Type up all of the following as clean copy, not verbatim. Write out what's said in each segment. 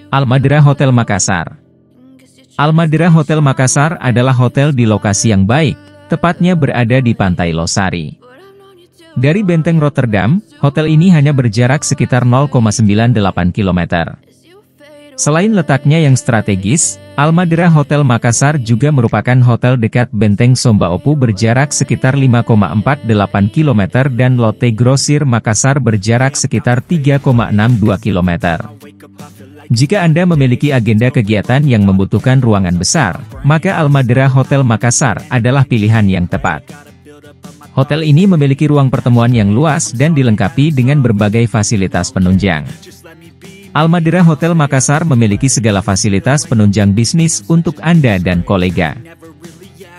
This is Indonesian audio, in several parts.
Almadera Hotel Makassar. Almadera Hotel Makassar adalah hotel di lokasi yang baik, tepatnya berada di Pantai Losari. Dari Benteng Rotterdam, hotel ini hanya berjarak sekitar 0,98 km. Selain letaknya yang strategis, Almadera Hotel Makassar juga merupakan hotel dekat Benteng Sombaopu berjarak sekitar 5,48 km dan Lotte Grosir Makassar berjarak sekitar 3,62 km. Jika Anda memiliki agenda kegiatan yang membutuhkan ruangan besar, maka Almadera Hotel Makassar adalah pilihan yang tepat. Hotel ini memiliki ruang pertemuan yang luas dan dilengkapi dengan berbagai fasilitas penunjang. Almadera Hotel Makassar memiliki segala fasilitas penunjang bisnis untuk Anda dan kolega.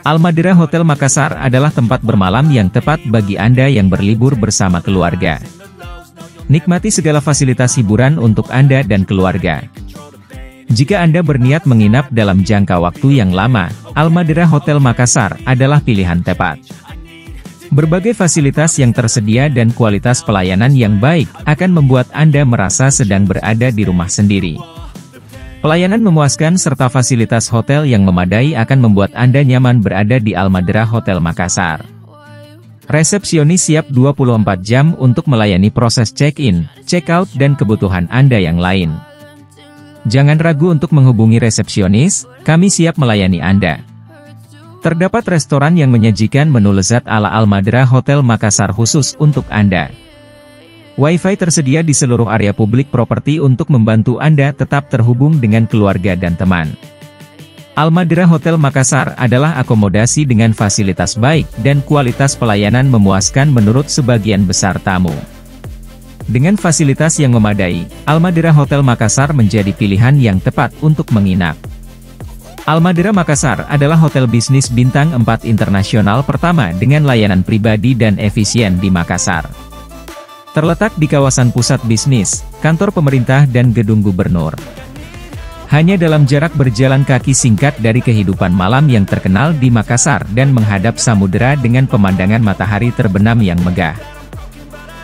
Almadera Hotel Makassar adalah tempat bermalam yang tepat bagi Anda yang berlibur bersama keluarga. Nikmati segala fasilitas hiburan untuk Anda dan keluarga. Jika Anda berniat menginap dalam jangka waktu yang lama, Almadera Hotel Makassar adalah pilihan tepat. Berbagai fasilitas yang tersedia dan kualitas pelayanan yang baik akan membuat Anda merasa sedang berada di rumah sendiri. Pelayanan memuaskan serta fasilitas hotel yang memadai akan membuat Anda nyaman berada di Almadera Hotel Makassar. Resepsionis siap 24 jam untuk melayani proses check-in, check-out dan kebutuhan Anda yang lain. Jangan ragu untuk menghubungi resepsionis, kami siap melayani Anda. Terdapat restoran yang menyajikan menu lezat ala Almadera Hotel Makassar khusus untuk Anda. Wi-Fi tersedia di seluruh area publik properti untuk membantu Anda tetap terhubung dengan keluarga dan teman. Almadera Hotel Makassar adalah akomodasi dengan fasilitas baik dan kualitas pelayanan memuaskan menurut sebagian besar tamu. Dengan fasilitas yang memadai, Almadera Hotel Makassar menjadi pilihan yang tepat untuk menginap. Almadera Makassar adalah hotel bisnis bintang 4 internasional pertama dengan layanan pribadi dan efisien di Makassar. Terletak di kawasan pusat bisnis, kantor pemerintah dan gedung gubernur. Hanya dalam jarak berjalan kaki singkat dari kehidupan malam yang terkenal di Makassar dan menghadap samudera dengan pemandangan matahari terbenam yang megah.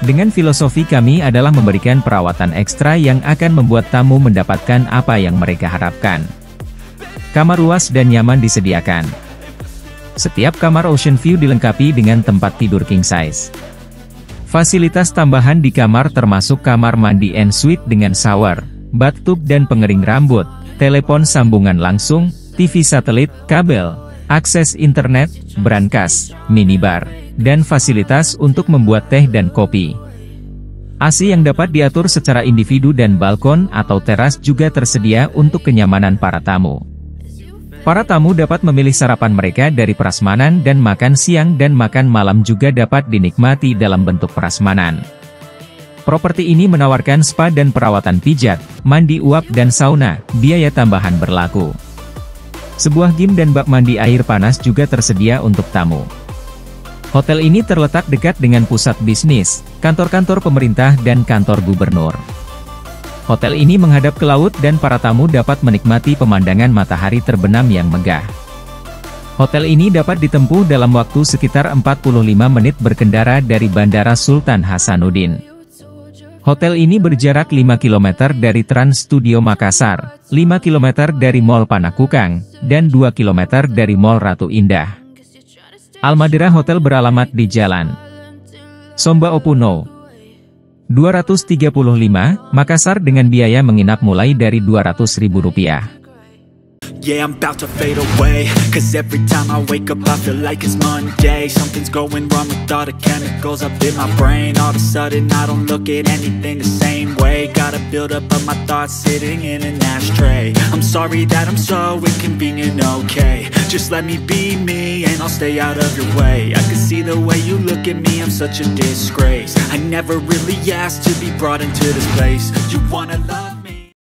Dengan filosofi kami adalah memberikan perawatan ekstra yang akan membuat tamu mendapatkan apa yang mereka harapkan. Kamar luas dan nyaman disediakan. Setiap kamar Ocean View dilengkapi dengan tempat tidur king size. Fasilitas tambahan di kamar termasuk kamar mandi en suite dengan shower, bathtub dan pengering rambut, telepon sambungan langsung, TV satelit, kabel, akses internet, brankas, minibar, dan fasilitas untuk membuat teh dan kopi. AC yang dapat diatur secara individu dan balkon atau teras juga tersedia untuk kenyamanan para tamu. Para tamu dapat memilih sarapan mereka dari prasmanan dan makan siang dan makan malam juga dapat dinikmati dalam bentuk prasmanan. Properti ini menawarkan spa dan perawatan pijat, mandi uap dan sauna, biaya tambahan berlaku. Sebuah gym dan bak mandi air panas juga tersedia untuk tamu. Hotel ini terletak dekat dengan pusat bisnis, kantor-kantor pemerintah dan kantor gubernur. Hotel ini menghadap ke laut dan para tamu dapat menikmati pemandangan matahari terbenam yang megah. Hotel ini dapat ditempuh dalam waktu sekitar 45 menit berkendara dari Bandara Sultan Hasanuddin. Hotel ini berjarak 5 km dari Trans Studio Makassar, 5 km dari Mall Panakukang, dan 2 km dari Mall Ratu Indah. Almadera Hotel beralamat di Jalan Sombaopu No. 235, Makassar dengan biaya menginap mulai dari Rp200.000. Yeah, I'm about to fade away, cause every time I wake up I feel like it's Monday. Something's going wrong with all the chemicals up in my brain. All of a sudden I don't look at anything the same way. Gotta build up of my thoughts sitting in an ashtray. I'm sorry that I'm so inconvenient, okay. Just let me be me and I'll stay out of your way. I can see the way you look at me, I'm such a disgrace. I never really asked to be brought into this place. You wanna love